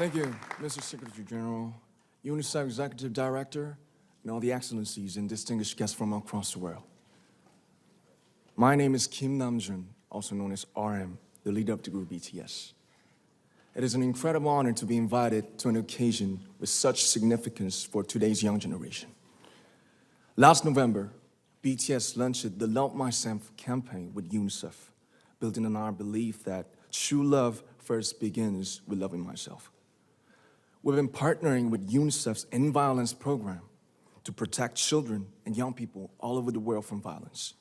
Thank you, Mr. Secretary General, Unicef Executive Director, and all the excellencies and distinguished guests from across the world. My name is Kim Namjoon, also known as RM, the leader of the group BTS. It is an incredible honor to be invited to an occasion with such significance for today's young generation. Last November, BTS launched the Love Myself campaign with Unicef, building on our belief that true love first begins with loving myself. We've been partnering with UNICEF's End Violence program to protect children and young people all over the world from violence.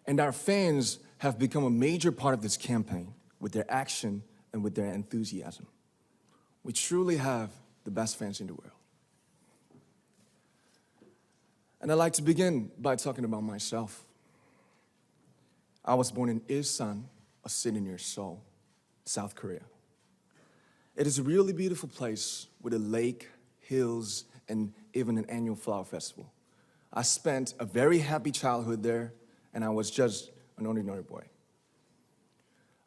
And our fans have become a major part of this campaign with their action and with their enthusiasm. We truly have the best fans in the world. And I'd like to begin by talking about myself. I was born in Ilsan, a city near Seoul, South Korea. It is a really beautiful place with a lake, hills, and even an annual flower festival. I spent a very happy childhood there, and I was just an ordinary boy.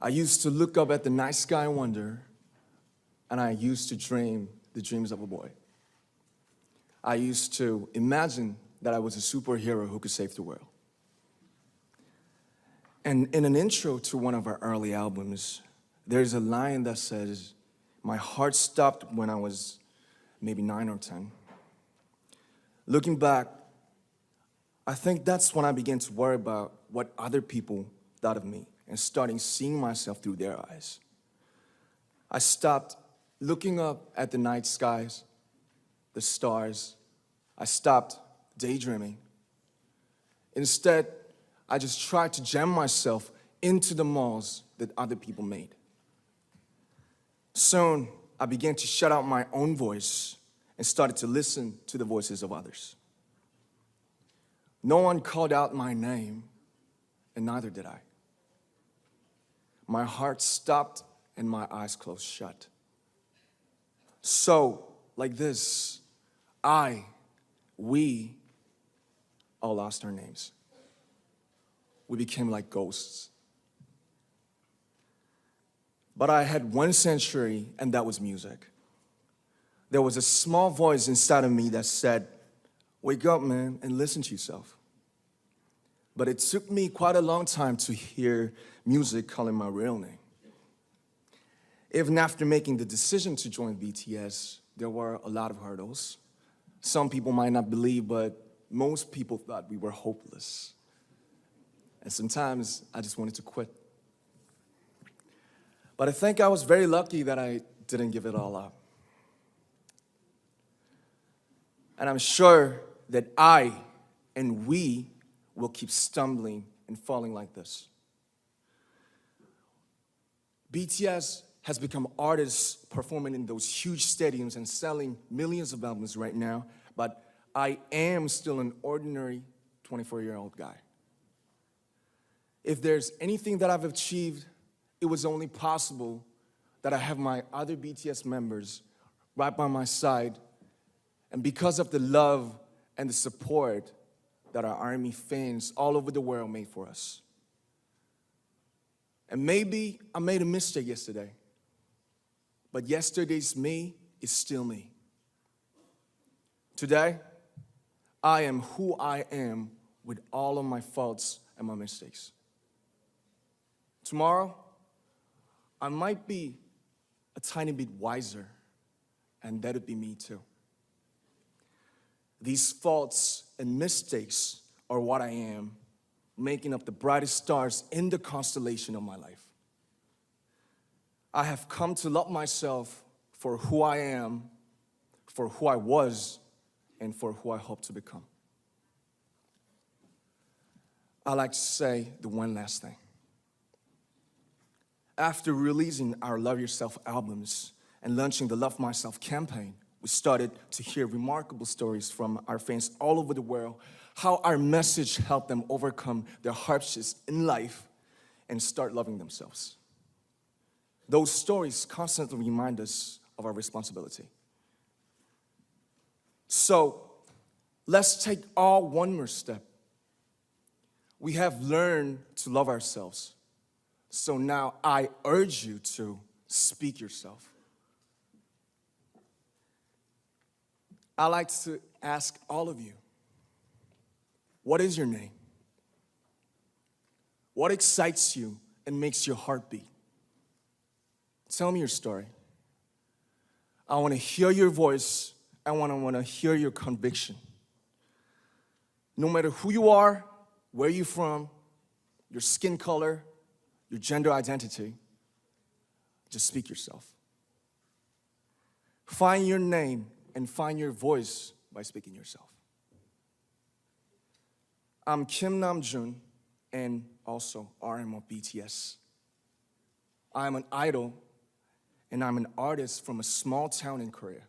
I used to look up at the night sky and wonder, and I used to dream the dreams of a boy. I used to imagine that I was a superhero who could save the world. And in an intro to one of our early albums, there's a line that says, "My heart stopped when I was maybe 9 or 10. Looking back, I think that's when I began to worry about what other people thought of me and starting seeing myself through their eyes. I stopped looking up at the night skies, the stars. I stopped daydreaming. Instead, I just tried to jam myself into the malls that other people made. Soon, I began to shut out my own voice and started to listen to the voices of others. No one called out my name, and neither did I. My heart stopped and my eyes closed shut. So, like this, we all lost our names. We became like ghosts. But I had one sanctuary, and that was music. There was a small voice inside of me that said, "Wake up, man, and listen to yourself." But it took me quite a long time to hear music calling my real name. Even after making the decision to join BTS, there were a lot of hurdles. Some people might not believe, but most people thought we were hopeless. And sometimes I just wanted to quit. But I think I was very lucky that I didn't give it all up. And I'm sure that I and we will keep stumbling and falling like this. BTS has become artists performing in those huge stadiums and selling millions of albums right now, but I am still an ordinary 24-year-old guy. If there's anything that I've achieved, it was only possible that I have my other BTS members right by my side, and because of the love and the support that our ARMY fans all over the world made for us. And maybe I made a mistake yesterday, but yesterday's me is still me. Today, I am who I am with all of my faults and my mistakes. Tomorrow, I might be a tiny bit wiser, and that'd be me too. These faults and mistakes are what I am, making up the brightest stars in the constellation of my life. I have come to love myself for who I am, for who I was, and for who I hope to become. I'd like to say the one last thing. After releasing our Love Yourself albums and launching the Love Myself campaign, we started to hear remarkable stories from our fans all over the world, how our message helped them overcome their hardships in life and start loving themselves. Those stories constantly remind us of our responsibility. So, let's take all one more step. We have learned to love ourselves. So now I urge you to speak yourself. I'd like to ask all of you, what is your name? What excites you and makes your heart beat? Tell me your story. I want to hear your voice. I want to hear your conviction. No matter who you are, where you're from, your skin color, your gender identity, just speak yourself. Find your name and find your voice by speaking yourself. I'm Kim Namjoon, and also RM of BTS. I'm an idol, and I'm an artist from a small town in Korea.